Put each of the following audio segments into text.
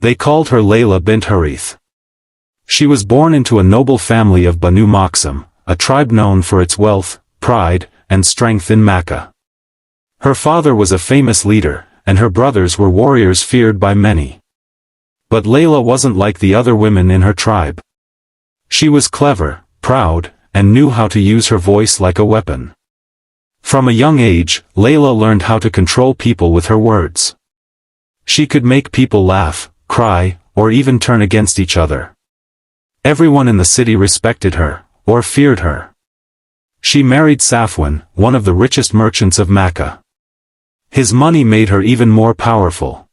They called her Layla bint Harith. She was born into a noble family of Banu Makhzum, a tribe known for its wealth, pride, and strength in Mecca. Her father was a famous leader, and her brothers were warriors feared by many. But Layla wasn't like the other women in her tribe. She was clever, proud, and knew how to use her voice like a weapon. From a young age, Layla learned how to control people with her words. She could make people laugh, cry, or even turn against each other. Everyone in the city respected her, or feared her. She married Safwan, one of the richest merchants of Mecca. His money made her even more powerful.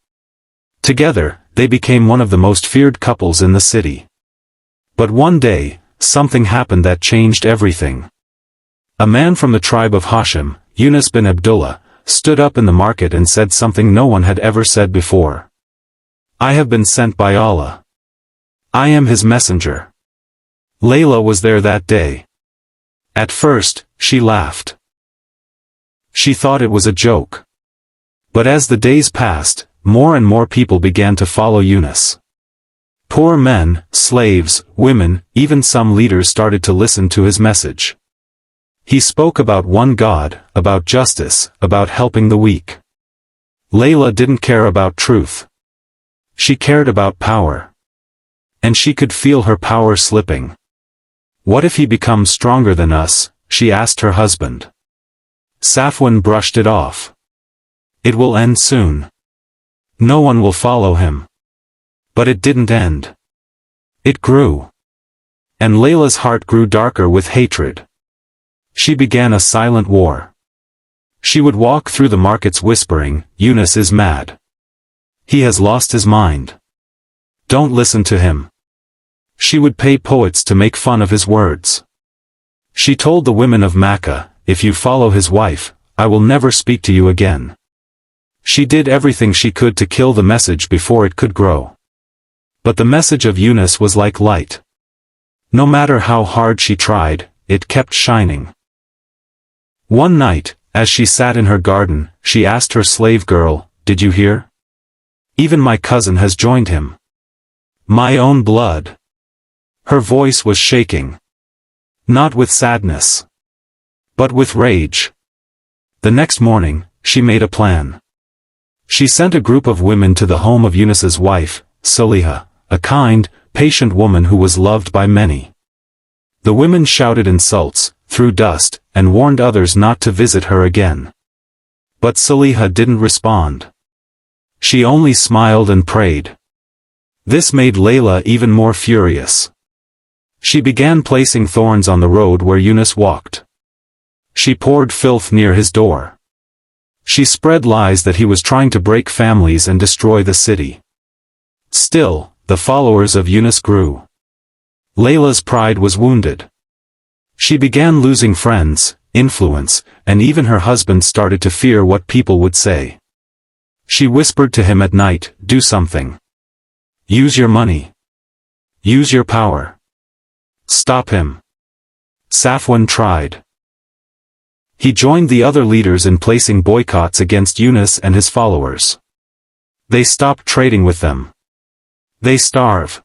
Together, they became one of the most feared couples in the city. But one day, something happened that changed everything. A man from the tribe of Hashim, Yunus bin Abdullah, stood up in the market and said something no one had ever said before. "I have been sent by Allah. I am his messenger." Layla was there that day. At first, she laughed. She thought it was a joke. But as the days passed, more and more people began to follow Yunus. Poor men, slaves, women, even some leaders started to listen to his message. He spoke about one God, about justice, about helping the weak. Layla didn't care about truth. She cared about power. And she could feel her power slipping. "What if he becomes stronger than us?" she asked her husband. Safwan brushed it off. "It will end soon. No one will follow him." But it didn't end. It grew. And Layla's heart grew darker with hatred. She began a silent war. She would walk through the markets whispering, "Yunus is mad. He has lost his mind. Don't listen to him." She would pay poets to make fun of his words. She told the women of Mecca, "If you follow his wife, I will never speak to you again." She did everything she could to kill the message before it could grow. But the message of Yunus was like light. No matter how hard she tried, it kept shining. One night, as she sat in her garden, she asked her slave girl, "Did you hear? Even my cousin has joined him. My own blood." Her voice was shaking. Not with sadness, but with rage. The next morning, she made a plan. She sent a group of women to the home of Yunus's wife, Saliha, a kind, patient woman who was loved by many. The women shouted insults, threw dust, and warned others not to visit her again. But Saliha didn't respond. She only smiled and prayed. This made Layla even more furious. She began placing thorns on the road where Yunus walked. She poured filth near his door. She spread lies that he was trying to break families and destroy the city. Still, the followers of Yunus grew. Layla's pride was wounded. She began losing friends, influence, and even her husband started to fear what people would say. She whispered to him at night, "Do something. Use your money. Use your power. Stop him." Safwan tried. He joined the other leaders in placing boycotts against Yunus and his followers. They stopped trading with them. They starve.